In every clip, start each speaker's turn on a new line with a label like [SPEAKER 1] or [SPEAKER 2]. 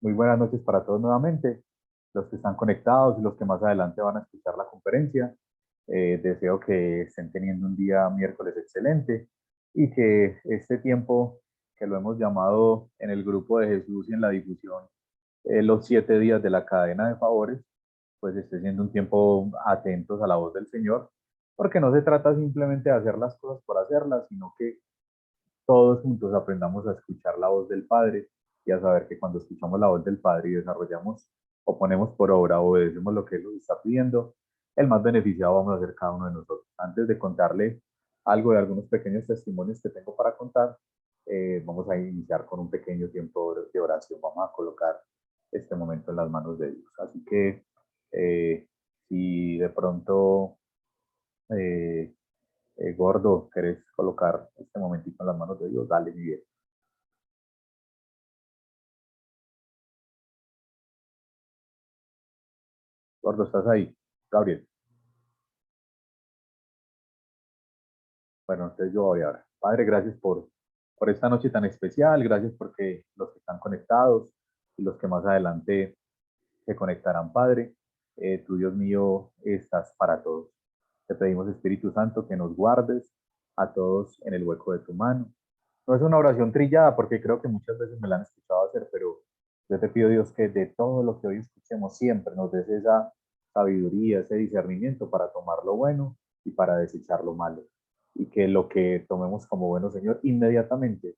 [SPEAKER 1] Muy buenas noches para todos nuevamente, los que están conectados y los que más adelante van a escuchar la conferencia. Deseo que estén teniendo un día miércoles excelente y que este tiempo que lo hemos llamado en el grupo de Jesús y en la difusión, los 7 días de la cadena de favores, pues esté siendo un tiempo atentos a la voz del Señor, porque no se trata simplemente de hacer las cosas por hacerlas, sino que todos juntos aprendamos a escuchar la voz del Padre y a saber que cuando escuchamos la voz del Padre y desarrollamos o ponemos por obra o obedecemos lo que Él nos está pidiendo, el más beneficiado vamos a ser cada uno de nosotros. Antes de contarle algo de algunos pequeños testimonios que tengo para contar, vamos a iniciar con un pequeño tiempo de oración. Vamos a colocar este momento en las manos de Dios. Así que si de pronto Gordo, ¿querés colocar este momentito en las manos de Dios? Dale, mi bien. Gordo, ¿estás ahí? Gabriel. Bueno, entonces yo voy ahora. Padre, gracias por esta noche tan especial. Gracias porque los que están conectados y los que más adelante se conectarán, Padre, tú, Dios mío, estás para todos. Te pedimos, Espíritu Santo, que nos guardes a todos en el hueco de tu mano. No es una oración trillada porque creo que muchas veces me la han escuchado hacer, pero yo te pido, Dios, que de todo lo que hoy escuchemos siempre nos des esa sabiduría, ese discernimiento para tomar lo bueno y para desechar lo malo. Y que lo que tomemos como bueno, Señor, inmediatamente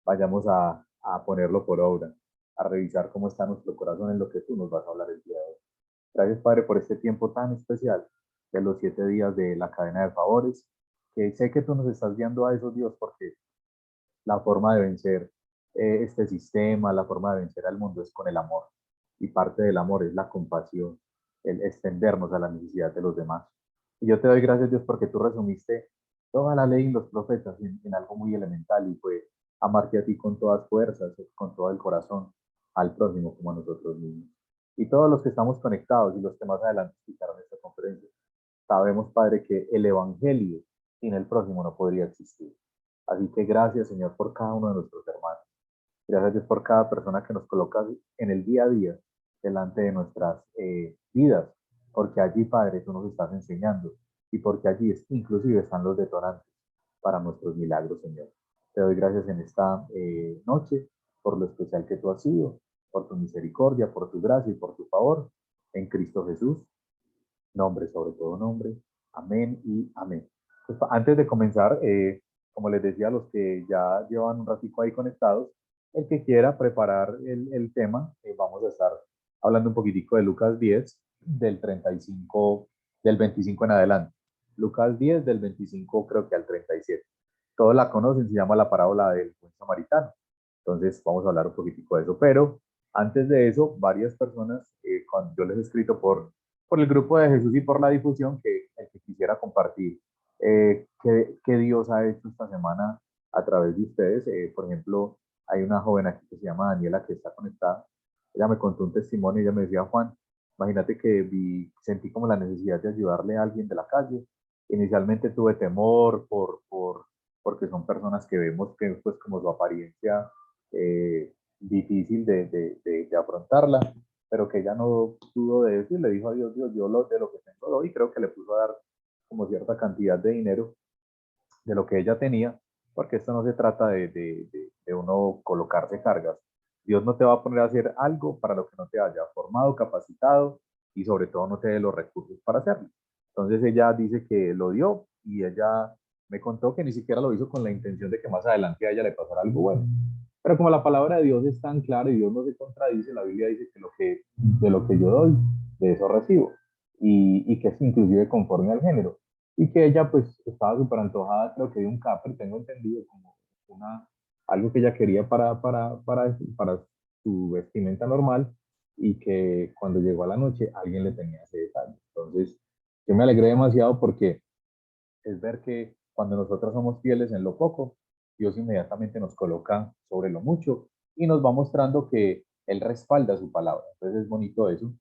[SPEAKER 1] vayamos a ponerlo por obra, a revisar cómo está nuestro corazón en lo que tú nos vas a hablar el día de hoy. Gracias, Padre, por este tiempo tan especial de los 7 días de la cadena de favores, que sé que tú nos estás guiando a esos, Dios, porque la forma de vencer este sistema, la forma de vencer al mundo es con el amor. Y parte del amor es la compasión, el extendernos a la necesidad de los demás. Y yo te doy gracias, Dios, porque tú resumiste toda la ley y los profetas en algo muy elemental y fue amarte a ti con todas fuerzas, con todo el corazón, al prójimo como a nosotros mismos. Y todos los que estamos conectados y los que más adelante escucharon esta conferencia, sabemos, Padre, que el Evangelio sin el prójimo no podría existir. Así que gracias, Señor, por cada uno de nuestros hermanos. Gracias, Dios, por cada persona que nos colocas en el día a día delante de nuestras vidas, porque allí, Padre, tú nos estás enseñando y porque allí inclusive están los detonantes para nuestros milagros, Señor. Te doy gracias en esta noche por lo especial que tú has sido, por tu misericordia, por tu gracia y por tu favor en Cristo Jesús, nombre sobre todo nombre. Amén y amén. Pues, antes de comenzar, como les decía a los que ya llevan un ratico ahí conectados, el que quiera preparar el tema, vamos a estar hablando un poquitico de Lucas 10, del 35, del 25 en adelante. Lucas 10, del 25 creo que al 37. Todos la conocen, se llama la parábola del buen samaritano. Entonces vamos a hablar un poquitico de eso. Pero antes de eso, varias personas, cuando yo les he escrito por el grupo de Jesús y por la difusión, que el que quisiera compartir qué Dios ha hecho esta semana a través de ustedes. Por ejemplo, hay una joven aquí que se llama Daniela que está conectada. Ella me contó un testimonio y ella me decía, Juan, imagínate que sentí como la necesidad de ayudarle a alguien de la calle. Inicialmente tuve temor porque son personas que vemos que pues como su apariencia difícil de afrontarla, pero que ella no dudó de eso y le dijo a Dios, Dios, yo de lo que tengo doy, creo que le puso a dar como cierta cantidad de dinero de lo que ella tenía, porque esto no se trata de uno colocarse cargas. Dios no te va a poner a hacer algo para lo que no te haya formado, capacitado y sobre todo no te dé los recursos para hacerlo. Entonces ella dice que lo dio y ella me contó que ni siquiera lo hizo con la intención de que más adelante a ella le pasara algo bueno. Pero como la palabra de Dios es tan clara y Dios no se contradice, la Biblia dice que, de lo que yo doy, de eso recibo. Y que es inclusive conforme al género. Y que ella pues estaba súper antojada, creo que de un capper, tengo entendido, como algo que ella quería para su vestimenta normal y que cuando llegó a la noche alguien le tenía ese detalle. Entonces, yo me alegré demasiado porque es ver que cuando nosotros somos fieles en lo poco, Dios inmediatamente nos coloca sobre lo mucho y nos va mostrando que Él respalda su palabra. Entonces es bonito eso.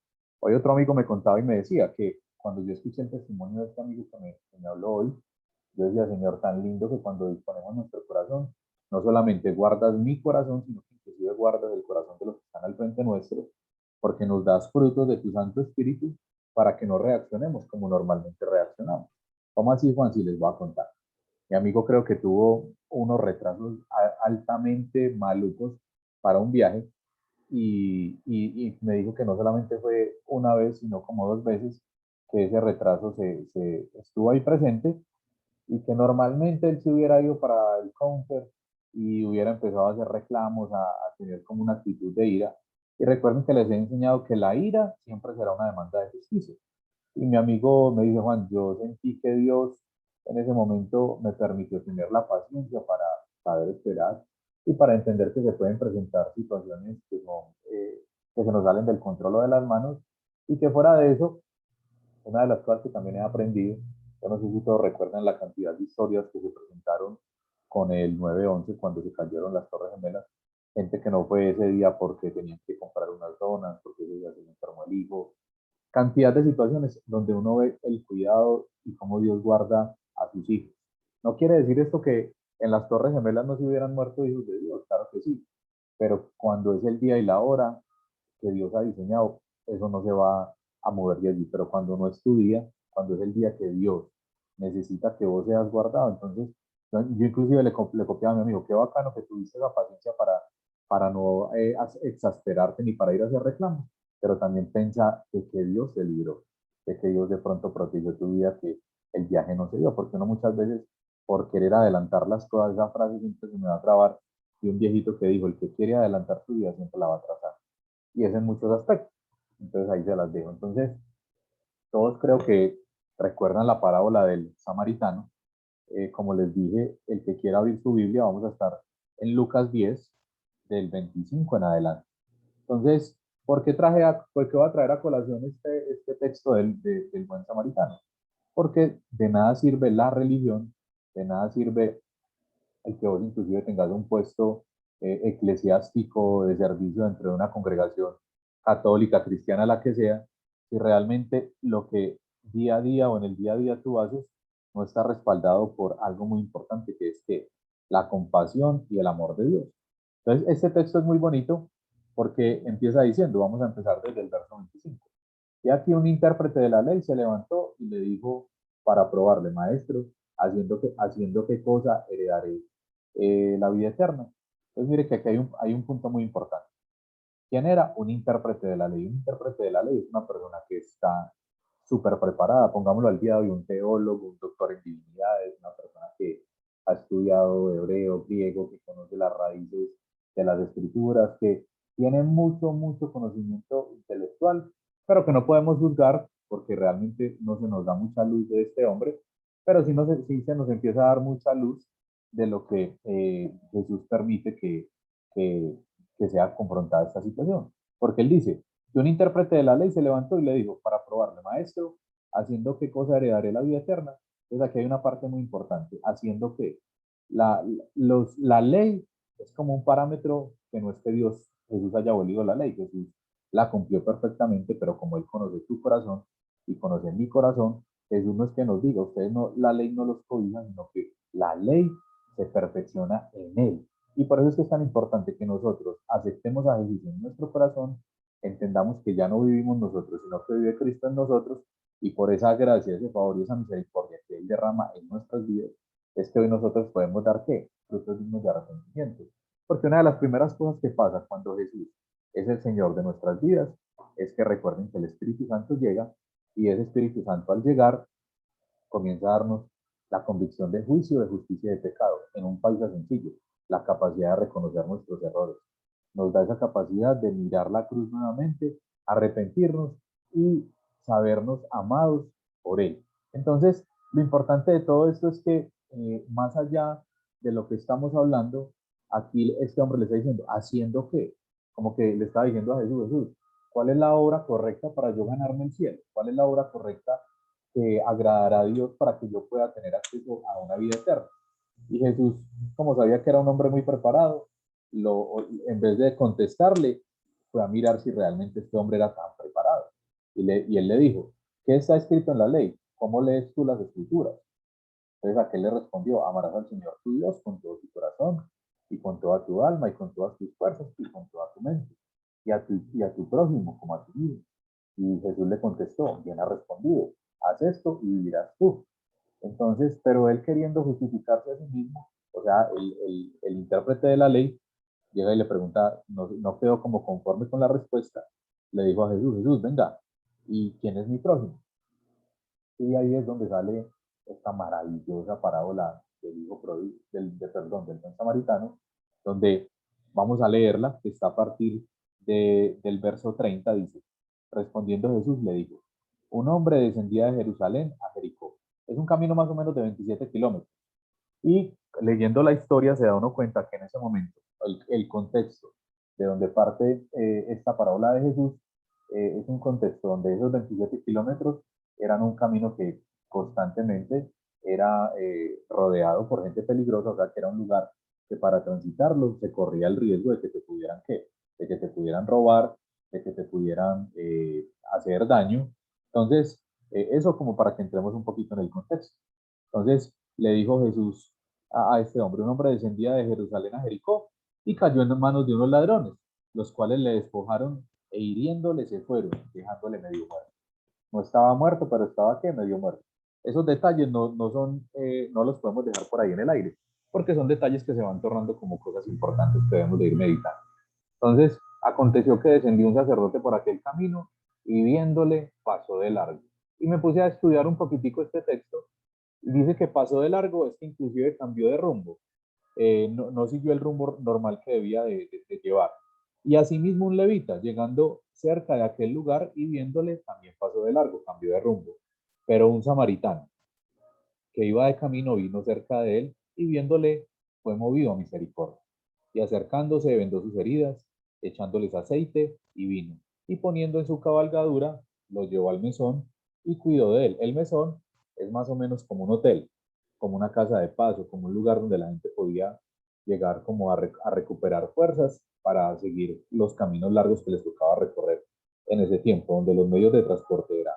[SPEAKER 1] Hoy otro amigo me contaba y me decía que cuando yo escuché el testimonio de este amigo que me habló hoy, yo decía, Señor, tan lindo que cuando disponemos nuestro corazón, no solamente guardas mi corazón, sino que inclusive guardas el corazón de los que están al frente nuestro, porque nos das frutos de tu Santo Espíritu para que no reaccionemos como normalmente reaccionamos. ¿Cómo así, Juan? Si les voy a contar. Mi amigo creo que tuvo unos retrasos altamente malucos para un viaje y me dijo que no solamente fue una vez, sino como dos veces que ese retraso se estuvo ahí presente y que normalmente él se hubiera ido para el counter y hubiera empezado a hacer reclamos, a tener como una actitud de ira. Y recuerden que les he enseñado que la ira siempre será una demanda de justicia. Y mi amigo me dice, Juan, yo sentí que Dios en ese momento me permitió tener la paciencia para saber esperar y para entender que se pueden presentar situaciones que, son, que se nos salen del control o de las manos y que fuera de eso, una de las cosas que también he aprendido, yo no sé si todos recuerdan la cantidad de historias que se presentaron con el 9/11 cuando se cayeron las Torres Gemelas, gente que no fue ese día porque tenían que comprar unas donas, porque ese día se le enfermó el hijo, cantidad de situaciones donde uno ve el cuidado y cómo Dios guarda a sus hijos. No quiere decir esto que en las Torres Gemelas no se hubieran muerto hijos de Dios, claro que sí, pero cuando es el día y la hora que Dios ha diseñado, eso no se va a mover de allí, pero cuando no es tu día, cuando es el día que Dios necesita que vos seas guardado, entonces yo inclusive le copiaba a mi amigo, qué bacano que tuviste la paciencia para no exasperarte ni para ir a hacer reclamos, pero también piensa de que Dios te libró, de que Dios de pronto protegió tu vida, que el viaje no se dio, porque uno muchas veces por querer adelantar las cosas, esa frase siempre se me va a trabar, y un viejito que dijo, el que quiere adelantar su vida siempre la va a trazar, y es en muchos aspectos, entonces ahí se las dejo. Entonces, todos creo que recuerdan la parábola del samaritano. Como les dije, el que quiera abrir su Biblia, vamos a estar en Lucas 10, del 25 en adelante. Entonces, ¿por qué voy a traer a colación este texto del buen samaritano? Porque de nada sirve la religión, de nada sirve el que vos inclusive tengas un puesto eclesiástico de servicio dentro de una congregación católica, cristiana, la que sea, si realmente lo que día a día o en el día a día tú haces no está respaldado por algo muy importante, que es que la compasión y el amor de Dios. Entonces, este texto es muy bonito porque empieza diciendo, vamos a empezar desde el verso 25. Y aquí un intérprete de la ley se levantó y le dijo para probarle, maestro, haciendo qué cosa heredaré la vida eterna. Entonces, mire que aquí hay un punto muy importante. ¿Quién era? Un intérprete de la ley. Un intérprete de la ley es una persona que está súper preparada, pongámoslo al día de hoy, un teólogo, un doctor en divinidades, una persona que ha estudiado hebreo, griego, que conoce las raíces de las escrituras, que tiene mucho, mucho conocimiento intelectual, pero que no podemos juzgar porque realmente no se nos da mucha luz de este hombre, pero sí se nos empieza a dar mucha luz de lo que Jesús permite que, que sea confrontada esta situación. Porque él dice, que un intérprete de la ley se levantó y le dijo, para probarle, maestro, haciendo qué cosa heredaré la vida eterna. Entonces aquí hay una parte muy importante, haciendo que la ley es como un parámetro que no es que Dios, Jesús haya abolido la ley, Jesús la cumplió perfectamente, pero como Él conoce tu corazón y conoce mi corazón, Jesús no es que nos diga, ustedes no, la ley no los cobija, sino que la ley se perfecciona en Él. Y por eso es que es tan importante que nosotros aceptemos a Jesús en nuestro corazón, entendamos que ya no vivimos nosotros, sino que vive Cristo en nosotros, y por esa gracia, ese favor y esa misericordia que Él derrama en nuestras vidas, es que hoy nosotros podemos dar ¿qué? Frutos dignos de arrepentimiento. Porque una de las primeras cosas que pasa cuando Jesús es el Señor de nuestras vidas es que recuerden que el Espíritu Santo llega y ese Espíritu Santo al llegar comienza a darnos la convicción de juicio, de justicia y de pecado en un país sencillo, la capacidad de reconocer nuestros errores. Nos da esa capacidad de mirar la cruz nuevamente, arrepentirnos y sabernos amados por Él. Entonces, lo importante de todo esto es que más allá de lo que estamos hablando, aquí este hombre le está diciendo, ¿haciendo qué? Como que le está diciendo a Jesús, Jesús, ¿cuál es la obra correcta para yo ganarme el cielo? ¿Cuál es la obra correcta que agradará a Dios para que yo pueda tener acceso a una vida eterna? Y Jesús, como sabía que era un hombre muy preparado, en vez de contestarle, fue a mirar si realmente este hombre era tan preparado. Y él le dijo, ¿qué está escrito en la ley? ¿Cómo lees tú las escrituras? Entonces aquel le respondió, amarás al Señor tu Dios con todo tu corazón y con toda tu alma y con todas tus fuerzas y con toda tu mente. y a tu prójimo como a ti mismo. Y Jesús le contestó, bien ha respondido, haz esto y vivirás tú. Entonces, pero él queriendo justificarse a sí mismo, o sea, el intérprete de la ley, llega y le pregunta, no quedó como conforme con la respuesta, le dijo a Jesús, Jesús, venga, ¿y quién es mi prójimo? Y ahí es donde sale esta maravillosa parábola del hijo del buen samaritano, donde vamos a leerla, que está a partir del verso 30, dice, respondiendo Jesús le dijo, un hombre descendía de Jerusalén a Jericó. Es un camino más o menos de 27 kilómetros. Y leyendo la historia se da uno cuenta que en ese momento, el contexto de donde parte esta parábola de Jesús, es un contexto donde esos 27 kilómetros eran un camino que constantemente era rodeado por gente peligrosa, o sea que era un lugar que para transitarlo se corría el riesgo de que te pudieran, ¿qué? De que te pudieran robar, de que te pudieran hacer daño. Entonces, eso como para que entremos un poquito en el contexto. Entonces, le dijo Jesús a este hombre, un hombre descendía de Jerusalén a Jericó y cayó en manos de unos ladrones, los cuales le despojaron e hiriéndole se fueron, dejándole medio muerto. No estaba muerto, pero estaba que medio muerto. Esos detalles no son, no los podemos dejar por ahí en el aire, porque son detalles que se van tornando como cosas importantes que debemos de ir meditando. Entonces, aconteció que descendió un sacerdote por aquel camino y viéndole pasó de largo. Y me puse a estudiar un poquitico este texto y dice que pasó de largo, es que inclusive cambió de rumbo. No siguió el rumbo normal que debía de llevar. Y asimismo un levita, llegando cerca de aquel lugar y viéndole, también pasó de largo, cambió de rumbo. Pero un samaritano que iba de camino vino cerca de él y viéndole fue movido a misericordia. Y acercándose vendó sus heridas, echándoles aceite y vino. Y poniendo en su cabalgadura, lo llevó al mesón y cuidó de él. El mesón es más o menos como un hotel, como una casa de paso, como un lugar donde la gente podía llegar como a recuperar fuerzas para seguir los caminos largos que les tocaba recorrer en ese tiempo, donde los medios de transporte eran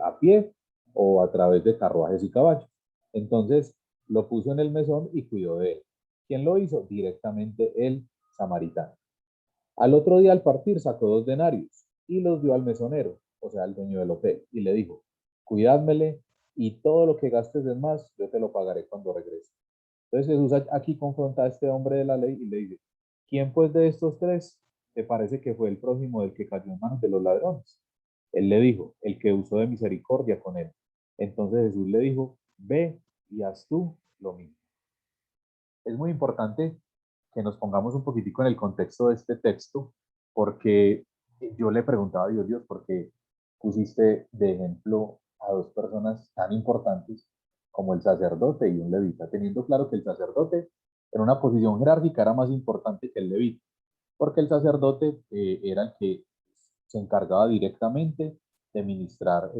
[SPEAKER 1] a pie o a través de carruajes y caballos. Entonces lo puso en el mesón y cuidó de él. ¿Quién lo hizo? Directamente el samaritano. Al otro día al partir sacó 2 denarios y los dio al mesonero, o sea, al dueño del hotel, y le dijo, cuidádmele y todo lo que gastes de más, yo te lo pagaré cuando regrese. Entonces Jesús aquí confronta a este hombre de la ley y le dice, ¿quién pues de estos tres te parece que fue el prójimo del que cayó en manos de los ladrones? Él le dijo, el que usó de misericordia con él. Entonces Jesús le dijo, ve y haz tú lo mismo. Es muy importante que nos pongamos un poquitico en el contexto de este texto, porque yo le preguntaba a Dios, Dios, ¿por qué pusiste de ejemplo a dos personas tan importantes como el sacerdote y un levita, teniendo claro que el sacerdote en una posición jerárquica era más importante que el levita, porque el sacerdote era el que se encargaba directamente de ministrar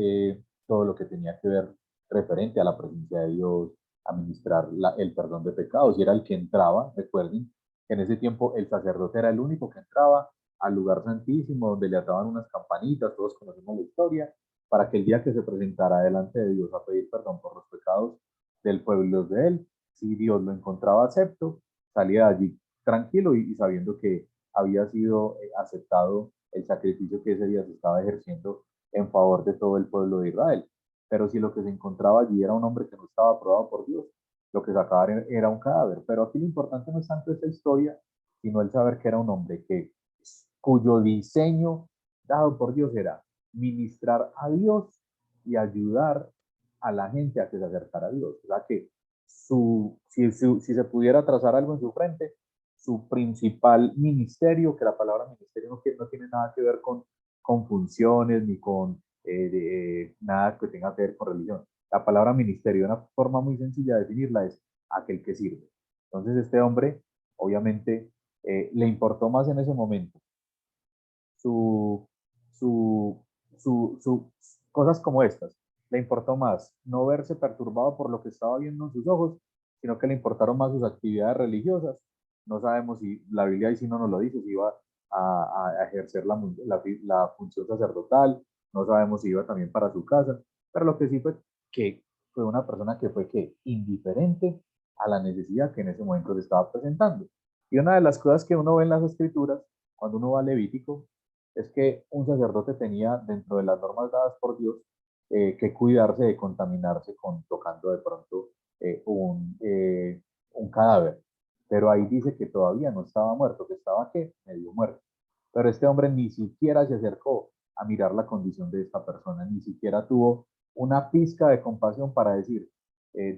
[SPEAKER 1] todo lo que tenía que ver referente a la presencia de Dios, administrar el perdón de pecados, y era el que entraba, recuerden, que en ese tiempo el sacerdote era el único que entraba al lugar santísimo, donde le ataban unas campanitas, todos conocemos la historia, para que el día que se presentara delante de Dios a pedir perdón por los pecados del pueblo y los de él, si Dios lo encontraba acepto, salía de allí tranquilo y sabiendo que había sido aceptado el sacrificio que ese día se estaba ejerciendo en favor de todo el pueblo de Israel. Pero si lo que se encontraba allí era un hombre que no estaba aprobado por Dios, lo que sacaban era un cadáver. Pero aquí lo importante no es tanto esa historia, sino el saber que era un hombre cuyo diseño dado por Dios era ministrar a Dios y ayudar a la gente a que se acercara a Dios. O sea que si se pudiera trazar algo en su frente, su principal ministerio, que la palabra ministerio no tiene nada que ver con funciones ni con nada que tenga que ver con religión. La palabra ministerio, una forma muy sencilla de definirla, es aquel que sirve. Entonces este hombre, obviamente, le importó más en ese momento su, su, su, cosas como estas. Le importó más no verse perturbado por lo que estaba viendo en sus ojos, sino que le importaron más sus actividades religiosas. No sabemos si la Biblia ahí sí no nos lo dice, si iba a ejercer la función sacerdotal, no sabemos si iba también para su casa, pero lo que sí fue que fue una persona que fue que indiferente a la necesidad que en ese momento se estaba presentando. Y una de las cosas que uno ve en las escrituras, cuando uno va a Levítico, es que un sacerdote tenía dentro de las normas dadas por Dios que cuidarse de contaminarse con tocando de pronto eh, un, eh, un cadáver. Pero ahí dice que todavía no estaba muerto, que estaba ¿qué? Medio muerto. Pero este hombre ni siquiera se acercó a mirar la condición de esta persona, ni siquiera tuvo una pizca de compasión para decir,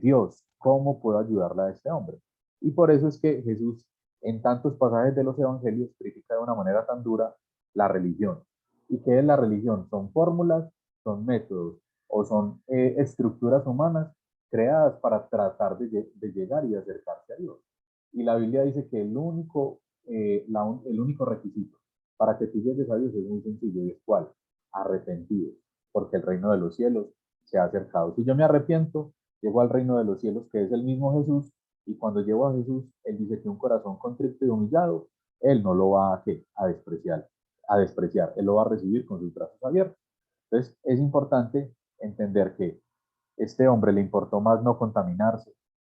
[SPEAKER 1] Dios, ¿cómo puedo ayudarle a este hombre? Y por eso es que Jesús en tantos pasajes de los evangelios critica de una manera tan dura la religión. ¿Y qué es la religión? Son fórmulas, son métodos o son estructuras humanas creadas para tratar de llegar y acercarse a Dios. Y la Biblia dice que el único requisito para que tú llegues a Dios es muy sencillo, y es cuál, arrepentido, porque el reino de los cielos se ha acercado. Si yo me arrepiento, llego al reino de los cielos, que es el mismo Jesús, y cuando llego a Jesús, Él dice que un corazón contrito y humillado, Él no lo va a despreciar, Él lo va a recibir con sus brazos abiertos. Entonces, es importante entender que este hombre le importó más no contaminarse,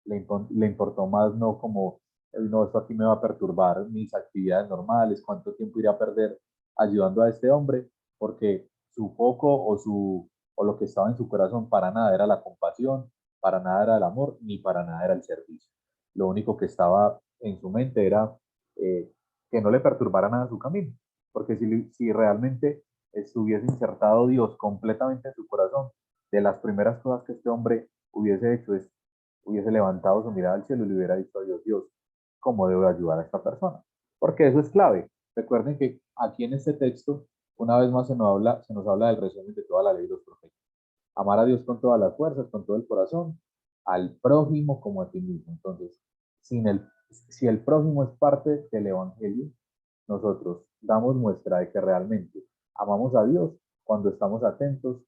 [SPEAKER 1] le importó más no como, no, esto aquí me va a perturbar mis actividades normales, cuánto tiempo iré a perder ayudando a este hombre, porque su foco o lo que estaba en su corazón para nada era la compasión, para nada era el amor, ni para nada era el servicio. Lo único que estaba en su mente era eh, que no le perturbara nada su camino, porque si realmente estuviese insertado Dios completamente en su corazón, de las primeras cosas que este hombre hubiese hecho es, hubiese levantado su mirada al cielo y le hubiera dicho a Dios, Dios, ¿cómo debo ayudar a esta persona? Porque eso es clave. Recuerden que aquí en este texto, una vez más se nos habla del resumen de toda la ley de los profetas. Amar a Dios con todas las fuerzas, con todo el corazón, al prójimo como a ti mismo. Entonces, si el prójimo es parte del Evangelio, nosotros damos muestra de que realmente amamos a Dios cuando estamos atentos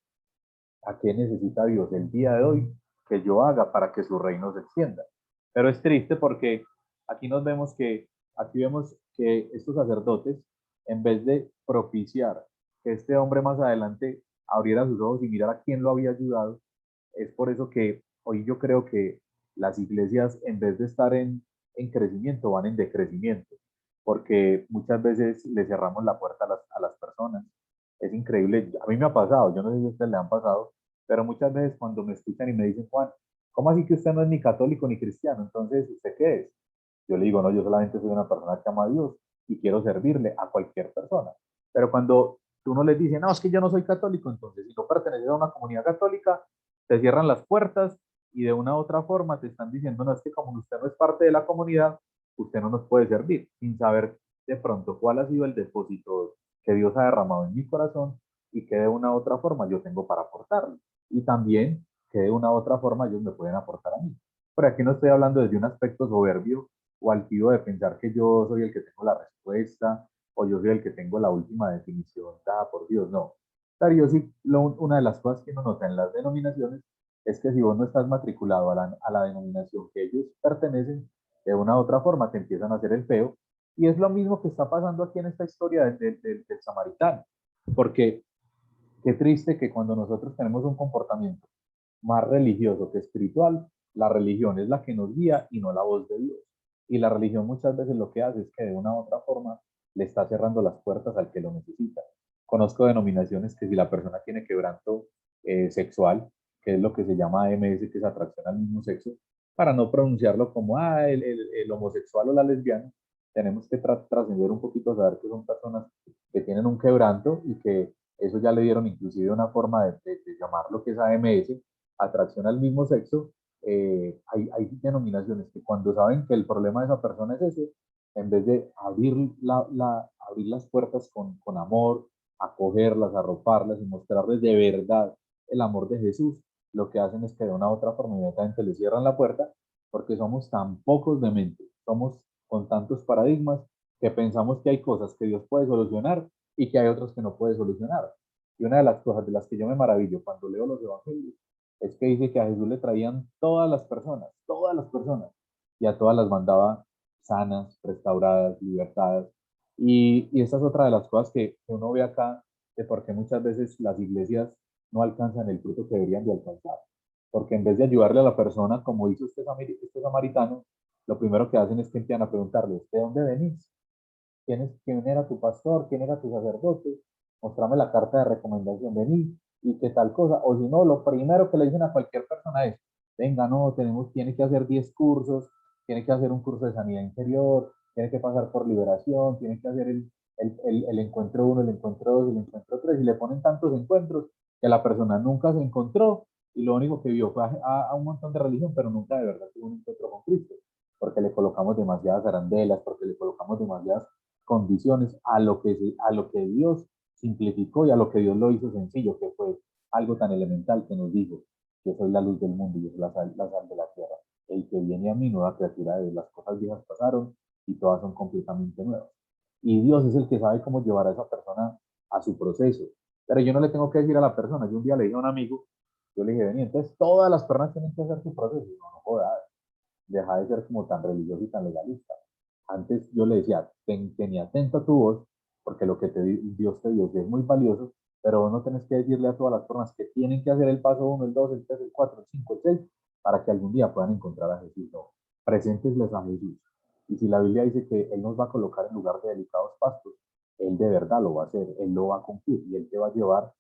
[SPEAKER 1] a qué necesita Dios el día de hoy que yo haga para que su reino se extienda. Pero es triste porque aquí aquí vemos que estos sacerdotes, en vez de propiciar que este hombre más adelante abriera sus ojos y mirara a quién lo había ayudado, es por eso que hoy yo creo que las iglesias, en vez de estar en crecimiento, van en decrecimiento, porque muchas veces le cerramos la puerta a las personas. Es increíble, a mí me ha pasado, yo no sé si a ustedes le han pasado, pero muchas veces cuando me escuchan y me dicen, Juan, ¿cómo así que usted no es ni católico ni cristiano? Entonces, ¿usted qué es? Yo le digo, no, yo solamente soy una persona que ama a Dios y quiero servirle a cualquier persona. Pero cuando tú no les dices, no, es que yo no soy católico, entonces si no perteneces a una comunidad católica, te cierran las puertas y de una u otra forma te están diciendo, no, es que como usted no es parte de la comunidad, usted no nos puede servir, sin saber de pronto cuál ha sido el depósito que Dios ha derramado en mi corazón y que de una u otra forma yo tengo para aportarle. Y también que de una u otra forma ellos me pueden aportar a mí. Pero aquí no estoy hablando desde un aspecto soberbio o altivo de pensar que yo soy el que tengo la respuesta o yo soy el que tengo la última definición dada por Dios, no. Pero yo sí, una de las cosas que uno nota en las denominaciones es que si vos no estás matriculado a la denominación que ellos pertenecen, de una u otra forma te empiezan a hacer el feo. Y es lo mismo que está pasando aquí en esta historia del samaritano. Porque qué triste que cuando nosotros tenemos un comportamiento más religioso que espiritual, la religión es la que nos guía y no la voz de Dios. Y la religión muchas veces lo que hace es que de una u otra forma le está cerrando las puertas al que lo necesita. Conozco denominaciones que si la persona tiene quebranto sexual, que es lo que se llama AMS, que es atracción al mismo sexo, para no pronunciarlo como el homosexual o la lesbiana, tenemos que trascender un poquito a saber que son personas que tienen un quebranto y que eso ya le dieron inclusive una forma de llamar lo que es AMS, atracción al mismo sexo. Hay denominaciones que cuando saben que el problema de esa persona es ese, en vez de abrir las puertas con amor, acogerlas, arroparlas y mostrarles de verdad el amor de Jesús, lo que hacen es que de una u otra forma inmediatamente le cierran la puerta porque somos tan pocos de mente, somos con tantos paradigmas que pensamos que hay cosas que Dios puede solucionar y que hay otras que no puede solucionar. Y una de las cosas de las que yo me maravillo cuando leo los evangelios es que dice que a Jesús le traían todas las personas, y a todas las mandaba sanas, restauradas, libertadas. Y esta es otra de las cosas que uno ve acá, de por qué muchas veces las iglesias no alcanzan el fruto que deberían de alcanzar. Porque en vez de ayudarle a la persona, como hizo este samaritano, lo primero que hacen es que empiezan a preguntarle, ¿de dónde venís? quién era tu pastor, quién era tu sacerdote, mostrame la carta de recomendación, vení, y qué tal cosa. O si no, lo primero que le dicen a cualquier persona es, venga, no, tiene que hacer 10 cursos, tiene que hacer un curso de sanidad interior, tiene que pasar por liberación, tiene que hacer el encuentro 1, el encuentro 2, el encuentro 3, y le ponen tantos encuentros que la persona nunca se encontró y lo único que vio fue a un montón de religión, pero nunca de verdad tuvo un encuentro con Cristo, porque le colocamos demasiadas arandelas, porque le colocamos demasiadas condiciones a lo que Dios simplificó y a lo que Dios lo hizo sencillo, que fue algo tan elemental que nos dijo, yo soy la luz del mundo, yo soy la sal de la tierra. El que viene a mí, nueva criatura de las cosas viejas pasaron y todas son completamente nuevas. Y Dios es el que sabe cómo llevar a esa persona a su proceso. Pero yo no le tengo que decir a la persona, yo un día le dije a un amigo, yo le dije, vení, entonces todas las personas tienen que hacer su proceso. No, no jodas, deja de ser como tan religioso y tan legalista. Antes yo le decía, tenía atento a tu voz, porque lo que Dios te dio es muy valioso, pero vos no tenés que decirle a todas las personas que tienen que hacer el paso 1, el 2, el 3, el 4, el 5, el 6, para que algún día puedan encontrar a Jesús. No, preséntesles a Jesús. Y si la Biblia dice que Él nos va a colocar en lugar de delicados pastos, Él de verdad lo va a hacer, Él lo va a cumplir y Él te va a llevar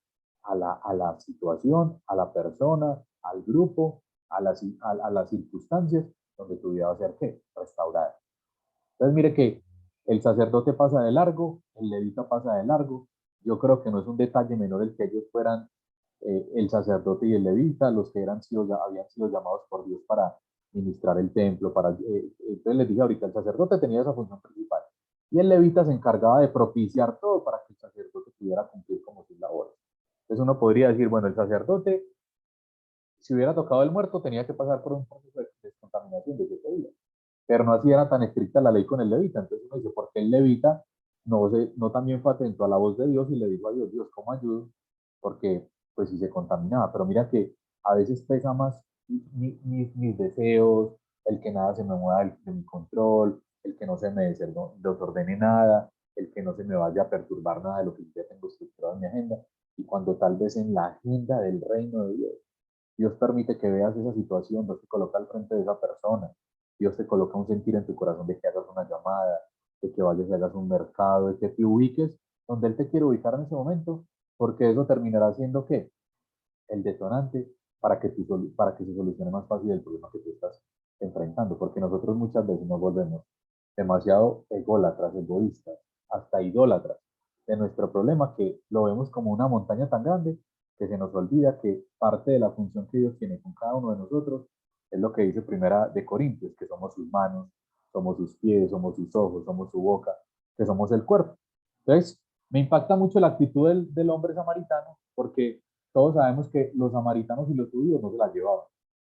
[SPEAKER 1] a la situación, a la persona, al grupo, a las circunstancias donde tu vida va a ser ¿qué? Restaurada. Entonces mire que el sacerdote pasa de largo, el levita pasa de largo. Yo creo que no es un detalle menor el que ellos fueran el sacerdote y el levita, los que habían sido llamados por Dios para ministrar el templo. Entonces les dije ahorita, el sacerdote tenía esa función principal y el levita se encargaba de propiciar todo para que el sacerdote pudiera cumplir como sus labores. Entonces uno podría decir, bueno, el sacerdote, si hubiera tocado el muerto, tenía que pasar por un proceso de descontaminación de 7 días, pero no así era tan estricta la ley con el levita. Entonces uno dice, ¿por qué el levita no también fue atento a la voz de Dios y le dijo a Dios, Dios, ¿cómo ayudo? Porque pues si se contaminaba, pero mira que a veces pesa más mis deseos, el que nada se me mueva de mi control, el que no se me desordene nada, el que no se me vaya a perturbar nada de lo que yo ya tengo estructurado en mi agenda, y cuando tal vez en la agenda del reino de Dios Dios permite que veas esa situación, Dios te coloca al frente de esa persona, Dios te coloca un sentir en tu corazón de que hagas una llamada, de que vayas y hagas un mercado, de que te ubiques donde Él te quiere ubicar en ese momento, porque eso terminará siendo ¿qué? El detonante para que se solucione más fácil el problema que tú estás enfrentando, porque nosotros muchas veces nos volvemos demasiado ególatras, egoístas, hasta idólatras de nuestro problema, que lo vemos como una montaña tan grande que se nos olvida que parte de la función que Dios tiene con cada uno de nosotros es lo que dice Primera de Corintios, que somos sus manos, somos sus pies, somos sus ojos, somos su boca, que somos el cuerpo. Entonces, me impacta mucho la actitud del hombre samaritano, porque todos sabemos que los samaritanos y los judíos no se la llevaban.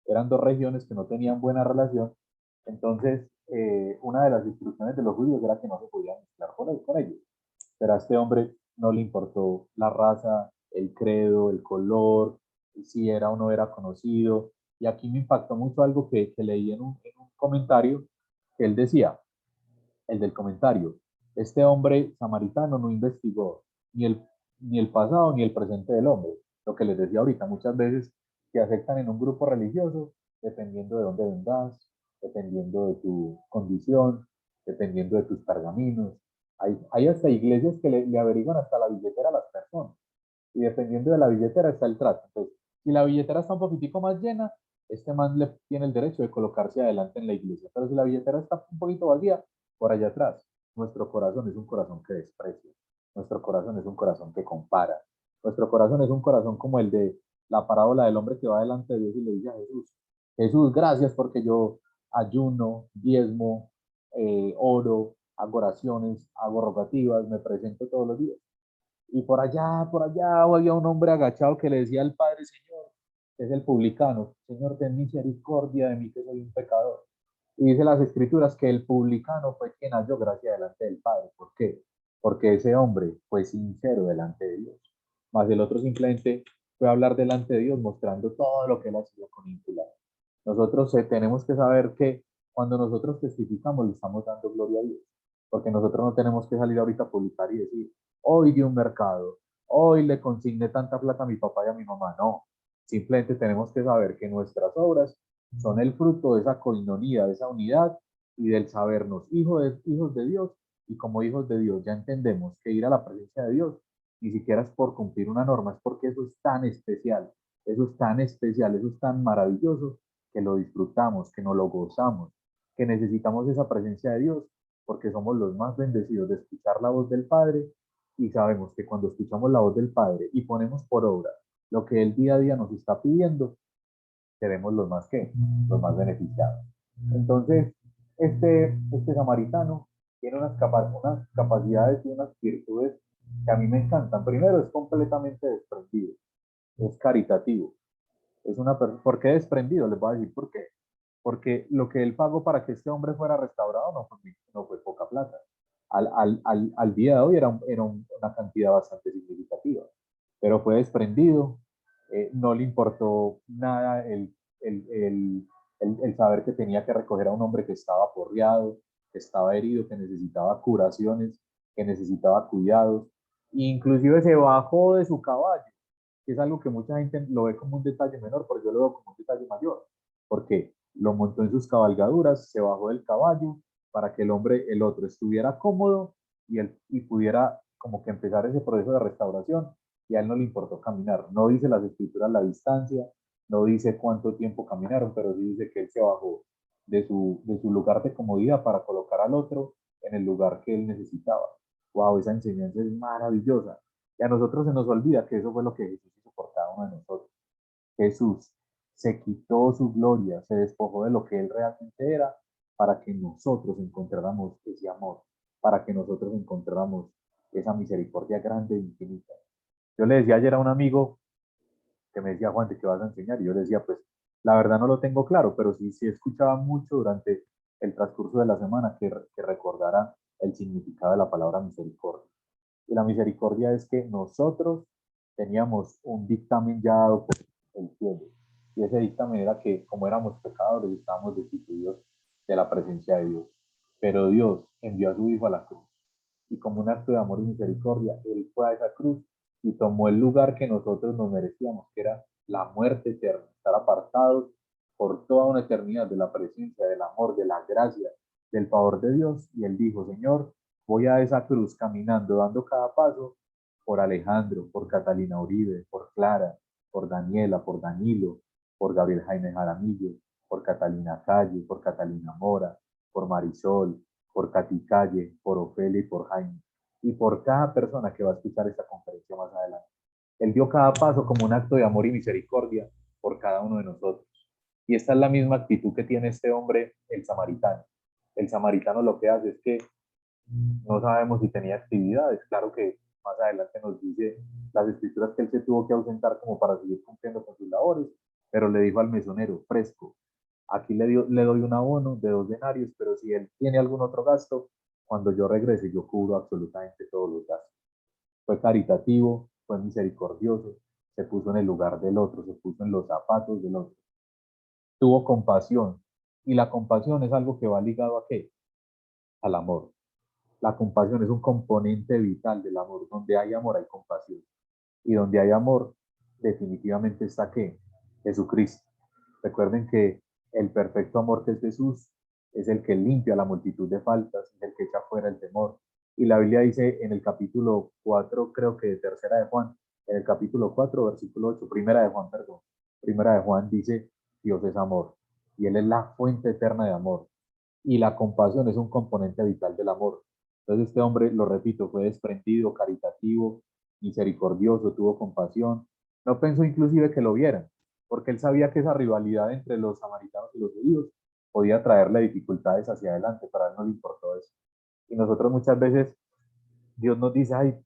[SPEAKER 1] Eran dos regiones que no tenían buena relación. Entonces, una de las instrucciones de los judíos era que no se podían mezclar con ellos. Pero a este hombre no le importó la raza, el credo, el color, si era o no era conocido. Y aquí me impactó mucho algo que leí en un comentario que él decía, el del comentario, este hombre samaritano no investigó ni ni el pasado ni el presente del hombre. Lo que les decía ahorita, muchas veces te aceptan en un grupo religioso dependiendo de dónde vengas, dependiendo de tu condición, dependiendo de tus pergaminos. Hay hasta iglesias que le averiguan hasta la billetera a las personas y dependiendo de la billetera está el trato. Entonces, si la billetera está un poquitico más llena, este man le tiene el derecho de colocarse adelante en la iglesia. Pero si la billetera está un poquito vacía, por allá atrás, nuestro corazón es un corazón que desprecia. Nuestro corazón es un corazón que compara. Nuestro corazón es un corazón como el de la parábola del hombre que va delante de Dios y le dice a Jesús, Jesús, gracias porque yo ayuno, diezmo, oro, hago oraciones, hago rogativas, me presento todos los días. Y por allá había un hombre agachado que le decía al Padre, Señor, que es el publicano, Señor, ten misericordia de mí que soy un pecador. Y dice las escrituras que el publicano fue quien halló gracia delante del Padre. ¿Por qué? Porque ese hombre fue sincero delante de Dios. Más el otro simplemente fue a hablar delante de Dios mostrando todo lo que él hacía con impiedad. Nosotros tenemos que saber que cuando nosotros testificamos le estamos dando gloria a Dios. Porque nosotros no tenemos que salir ahorita a publicar y decir, hoy di un mercado, hoy le consigné tanta plata a mi papá y a mi mamá. No, simplemente tenemos que saber que nuestras obras son el fruto de esa coinonía, de esa unidad y del sabernos hijos de Dios y como hijos de Dios ya entendemos que ir a la presencia de Dios ni siquiera es por cumplir una norma, es porque eso es tan especial, eso es tan especial, eso es tan maravilloso que lo disfrutamos, que no lo gozamos, que necesitamos esa presencia de Dios porque somos los más bendecidos de escuchar la voz del Padre y sabemos que cuando escuchamos la voz del Padre y ponemos por obra lo que Él día a día nos está pidiendo, seremos los más beneficiados. Entonces, este samaritano tiene unas capacidades y unas virtudes que a mí me encantan. Primero, es completamente desprendido, es caritativo. ¿Por qué desprendido? Les voy a decir por qué. Porque lo que él pagó para que este hombre fuera restaurado no fue poca plata. Al día de hoy era una cantidad bastante significativa, pero fue desprendido, no le importó nada el, el, el saber que tenía que recoger a un hombre que estaba porreado, que estaba herido, que necesitaba curaciones, que necesitaba cuidados, e inclusive se bajó de su caballo, que es algo que mucha gente lo ve como un detalle menor, pero yo lo veo como un detalle mayor, porque lo montó en sus cabalgaduras, se bajó del caballo para que el otro, estuviera cómodo y pudiera como que empezar ese proceso de restauración, y a él no le importó caminar. No dice las escrituras la distancia, no dice cuánto tiempo caminaron, pero sí dice que él se bajó de su lugar de comodidad para colocar al otro en el lugar que él necesitaba. Wow, esa enseñanza es maravillosa. Y a nosotros se nos olvida que eso fue lo que Jesús hizo por cada uno de nosotros. Jesús se quitó su gloria, se despojó de lo que él realmente era para que nosotros encontráramos ese amor, para que nosotros encontráramos esa misericordia grande e infinita. Yo le decía ayer a un amigo que me decía, Juan, ¿de qué vas a enseñar? Y yo le decía, pues la verdad no lo tengo claro, pero sí escuchaba mucho durante el transcurso de la semana que recordara el significado de la palabra misericordia. Y la misericordia es que nosotros teníamos un dictamen ya dado por el cielo. Y ese dictamen era que como éramos pecadores, estábamos destituidos de la presencia de Dios. Pero Dios envió a su Hijo a la cruz. Y como un acto de amor y misericordia, Él fue a esa cruz y tomó el lugar que nosotros nos merecíamos, que era la muerte eterna, estar apartados por toda una eternidad de la presencia, del amor, de la gracia, del favor de Dios. Y Él dijo, Señor, voy a esa cruz caminando, dando cada paso por Alejandro, por Catalina Uribe, por Clara, por Daniela, por Danilo, por Gabriel Jaime Jaramillo, por Catalina Calle, por Catalina Mora, por Marisol, por Katy Calle, por Ofelia y por Jaime, y por cada persona que va a escuchar esta conferencia más adelante. Él dio cada paso como un acto de amor y misericordia por cada uno de nosotros. Y esta es la misma actitud que tiene este hombre, el samaritano. El samaritano lo que hace es que no sabemos si tenía actividades. Claro que más adelante nos dice las escrituras que él se tuvo que ausentar como para seguir cumpliendo con sus labores, pero le dijo al mesonero, fresco, aquí le doy un abono de 2 denarios, pero si él tiene algún otro gasto, cuando yo regrese yo cubro absolutamente todos los gastos. Fue caritativo, fue misericordioso, se puso en el lugar del otro, se puso en los zapatos del otro, tuvo compasión. Y la compasión es algo que va ligado a qué? Al amor. La compasión es un componente vital del amor. Donde hay amor hay compasión. Y donde hay amor, definitivamente está ¿qué? Jesucristo. Recuerden que el perfecto amor que es Jesús es el que limpia la multitud de faltas, es el que echa fuera el temor. Y la Biblia dice en el capítulo 4, creo que de tercera de Juan, en el capítulo 4, versículo 8, primera de Juan, perdón, primera de Juan dice, Dios es amor y Él es la fuente eterna de amor. Y la compasión es un componente vital del amor. Entonces este hombre, lo repito, fue desprendido, caritativo, misericordioso, tuvo compasión. No pensó inclusive que lo vieran, porque él sabía que esa rivalidad entre los samaritanos y los judíos podía traerle dificultades hacia adelante, pero a él no le importó eso. Y nosotros muchas veces, Dios nos dice, ay,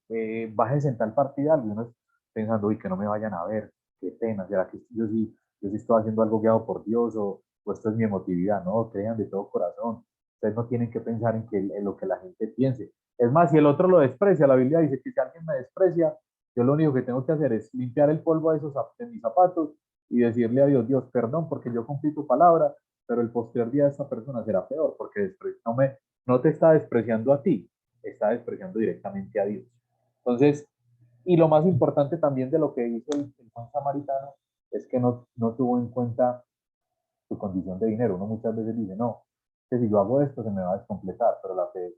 [SPEAKER 1] bájese en tal partida, algunos pensando, uy, que no me vayan a ver, qué pena, será que yo sí estoy haciendo algo guiado por Dios o esto es mi emotividad, no, crean de todo corazón. Ustedes no tienen que pensar en lo que la gente piense. Es más, si el otro lo desprecia, la Biblia dice que si alguien me desprecia, yo lo único que tengo que hacer es limpiar el polvo de mis zapatos y decirle a Dios, Dios, perdón, porque yo cumplí tu palabra, pero el posterior día de esta persona será peor, porque no te está despreciando a ti, está despreciando directamente a Dios. Entonces, y lo más importante también de lo que hizo el buen samaritano es que no tuvo en cuenta su condición de dinero. Uno muchas veces dice, no, que si yo hago esto se me va a descompletar, pero la fe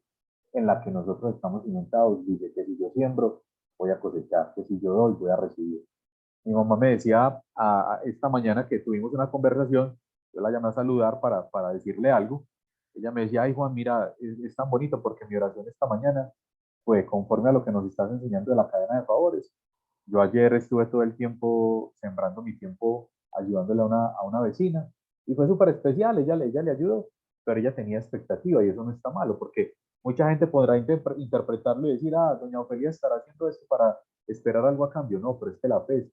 [SPEAKER 1] en la que nosotros estamos cimentados, dice que si yo siembro, voy a cosechar, que si yo doy, voy a recibir. Mi mamá me decía esta mañana que tuvimos una conversación, yo la llamé a saludar para decirle algo. Ella me decía, ay Juan, mira, es tan bonito porque mi oración esta mañana fue conforme a lo que nos estás enseñando de la cadena de favores. Yo ayer estuve todo el tiempo sembrando mi tiempo ayudándole a una vecina y fue súper especial, ella le ayudó, pero ella tenía expectativa y eso no está malo porque mucha gente podrá interpretarlo y decir, ah, doña Ofelia estará haciendo esto para esperar algo a cambio. No, pero es que la fe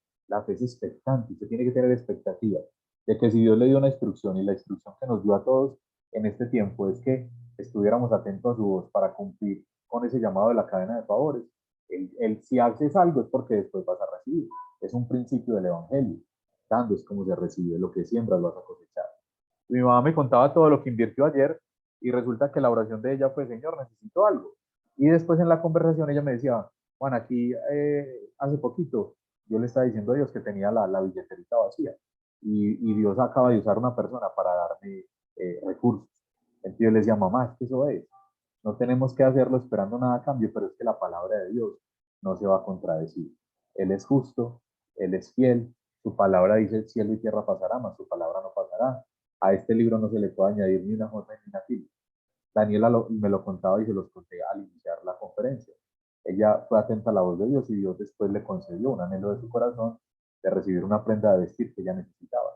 [SPEAKER 1] es expectante, usted tiene que tener expectativa de que si Dios le dio una instrucción y la instrucción que nos dio a todos en este tiempo es que estuviéramos atentos a su voz para cumplir con ese llamado de la cadena de favores. Si haces algo es porque después vas a recibir. Es un principio del Evangelio. Dando es como se recibe, lo que siembras vas a cosechar. Mi mamá me contaba todo lo que invirtió ayer y resulta que la oración de ella fue, Señor, necesito algo. Y después en la conversación ella me decía, Juan, aquí hace poquito yo le estaba diciendo a Dios que tenía la billeterita vacía y Dios acaba de usar una persona para darme recursos. Entonces yo le decía, mamá, es que eso es. No tenemos que hacerlo esperando nada a cambio, pero es que la palabra de Dios no se va a contradecir. Él es justo, Él es fiel, su palabra dice cielo y tierra pasará, mas su palabra no pasará. A este libro no se le puede añadir ni una J ni una tilde. Daniela me lo contaba y se los conté al iniciar la conferencia. Ella fue atenta a la voz de Dios y Dios después le concedió un anhelo de su corazón de recibir una prenda de vestir que ella necesitaba.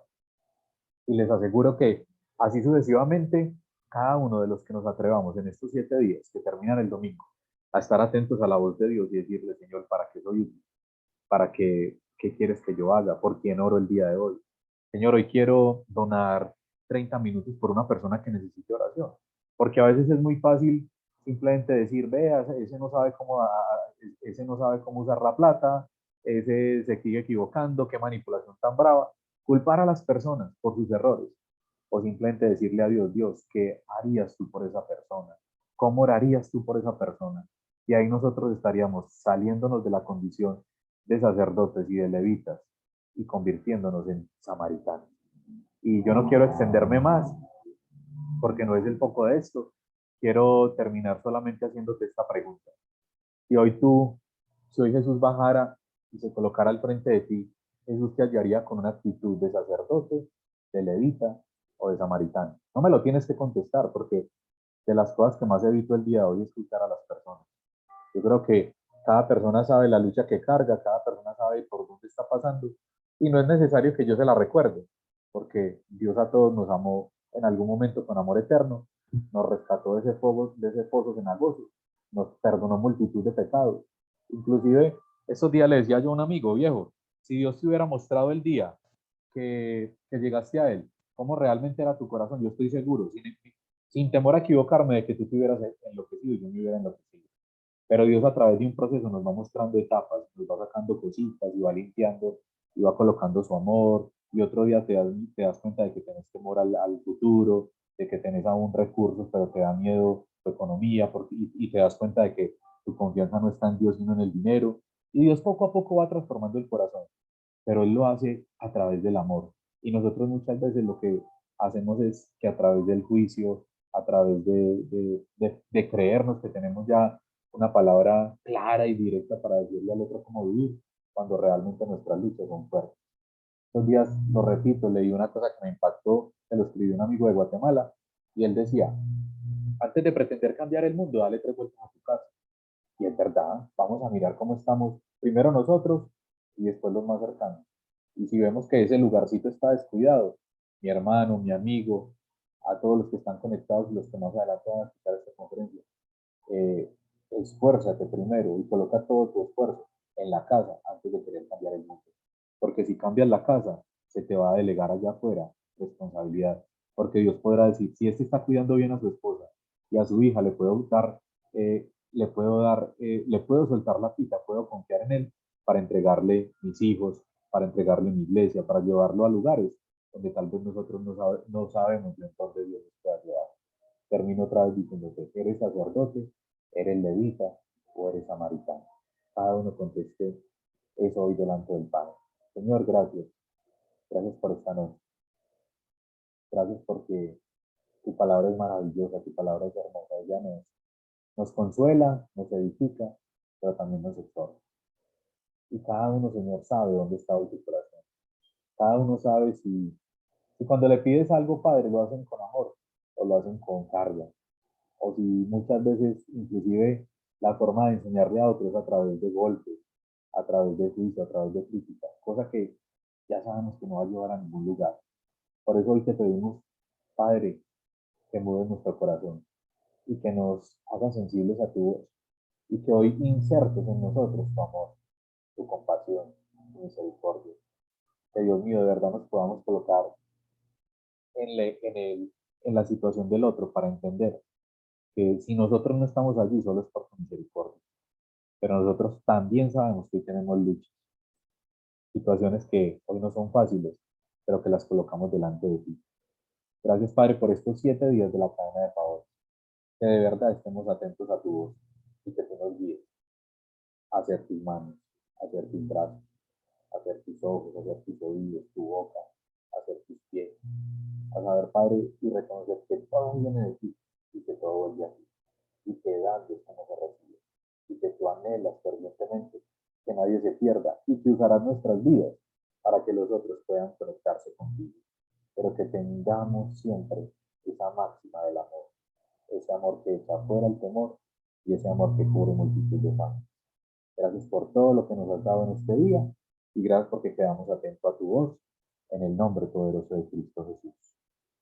[SPEAKER 1] Y les aseguro que así sucesivamente, cada uno de los que nos atrevamos en estos 7 días que terminan el domingo, a estar atentos a la voz de Dios y decirle, Señor, ¿para qué soy útil? ¿Para qué quieres que yo haga? ¿Por quién oro el día de hoy? Señor, hoy quiero donar 30 minutos por una persona que necesite oración. Porque a veces es muy fácil simplemente decir, vea, ese no sabe cómo usar la plata, ese se sigue equivocando, qué manipulación tan brava. Culpar a las personas por sus errores o simplemente decirle a Dios, Dios, ¿qué harías tú por esa persona? ¿Cómo orarías tú por esa persona? Y ahí nosotros estaríamos saliéndonos de la condición de sacerdotes y de levitas y convirtiéndonos en samaritanos. Y yo no quiero extenderme más porque no es el foco de esto. Quiero terminar solamente haciéndote esta pregunta. Si hoy tú, si hoy Jesús bajara y se colocara al frente de ti, Jesús te hallaría con una actitud de sacerdote, de levita o de samaritano. No me lo tienes que contestar porque de las cosas que más evito el día de hoy es escuchar a las personas. Yo creo que cada persona sabe la lucha que carga, cada persona sabe por dónde está pasando y no es necesario que yo se la recuerde, porque Dios a todos nos amó en algún momento con amor eterno, nos rescató de ese pozo cenagoso, nos perdonó multitud de pecados. Inclusive, estos días le decía yo a un amigo viejo, si Dios te hubiera mostrado el día que llegaste a Él, cómo realmente era tu corazón, yo estoy seguro, sin temor a equivocarme, de que tú te hubieras enloquecido y yo me hubiera enloquecido. Pero Dios a través de un proceso nos va mostrando etapas, nos va sacando cositas y va limpiando y va colocando su amor. Y otro día te das cuenta de que tenés temor al futuro, de que tenés aún recursos, pero te da miedo tu economía y te das cuenta de que tu confianza no está en Dios, sino en el dinero. Y Dios poco a poco va transformando el corazón, pero Él lo hace a través del amor. Y nosotros muchas veces lo que hacemos es que a través del juicio, a través de creernos que tenemos ya una palabra clara y directa para decirle al otro cómo vivir, cuando realmente nuestras luchas son fuertes. Estos días, lo repito, leí una cosa que me impactó, que lo escribió un amigo de Guatemala, y él decía, antes de pretender cambiar el mundo, dale 3 vueltas a tu casa. Y es verdad, vamos a mirar cómo estamos primero nosotros y después los más cercanos. Y si vemos que ese lugarcito está descuidado, mi hermano, mi amigo, a todos los que están conectados y los que más adelante van a escuchar esta conferencia, eh, esfuérzate primero y coloca todo tu esfuerzo en la casa antes de querer cambiar el mundo. Porque si cambias la casa, se te va a delegar allá afuera responsabilidad. Porque Dios podrá decir, si este está cuidando bien a su esposa y a su hija, le puedo soltar la pita, puedo confiar en él para entregarle mis hijos, para entregarle mi iglesia, para llevarlo a lugares donde tal vez nosotros no sabemos de dónde Dios nos pueda llevar. Termino otra vez diciéndote, ¿eres sacerdote, eres levita o eres samaritano? Cada uno conteste eso hoy delante del Padre. Señor, gracias. Gracias por esta noche. Gracias porque tu palabra es maravillosa, tu palabra es hermosa. Ella nos Nos consuela, nos edifica, pero también nos exhorta. Y cada uno, Señor, sabe dónde está hoy tu corazón. Cada uno sabe si cuando le pides algo, Padre, lo hacen con amor o lo hacen con carga. O si muchas veces, inclusive, la forma de enseñarle a otros a través de golpes, a través de juicio, a través de crítica, cosa que ya sabemos que no va a llevar a ningún lugar. Por eso hoy te pedimos, Padre, que mudes nuestro corazón y que nos hagas sensibles a tu voz y que hoy insertes en nosotros tu amor, tu compasión, tu misericordia. Que Dios mío, de verdad nos podamos colocar en la situación del otro para entender que si nosotros no estamos allí solo es por tu misericordia, pero nosotros también sabemos que hoy tenemos luchas, situaciones que hoy no son fáciles, pero que las colocamos delante de ti. Gracias, Padre, por estos 7 días de la cadena de favor. Que de verdad estemos atentos a tu voz y que tú nos guíes a hacer tus manos, a hacer tus brazos, a hacer tus ojos, a hacer tus oídos, tu boca, a hacer tus pies, a saber, Padre, y reconocer que todo viene de ti y que todo vuelve a ti y que dando es como se recibe y que tú anhelas fervientemente que nadie se pierda y que usarás nuestras vidas para que los otros puedan conectarse contigo, pero que tengamos siempre esa máxima del amor, ese amor que echa fuera el temor y ese amor que cubre multitud de males. Gracias por todo lo que nos has dado en este día y gracias porque quedamos atentos a tu voz en el nombre poderoso de Cristo Jesús.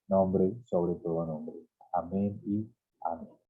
[SPEAKER 1] Nombre sobre todo nombre. Amén y amén.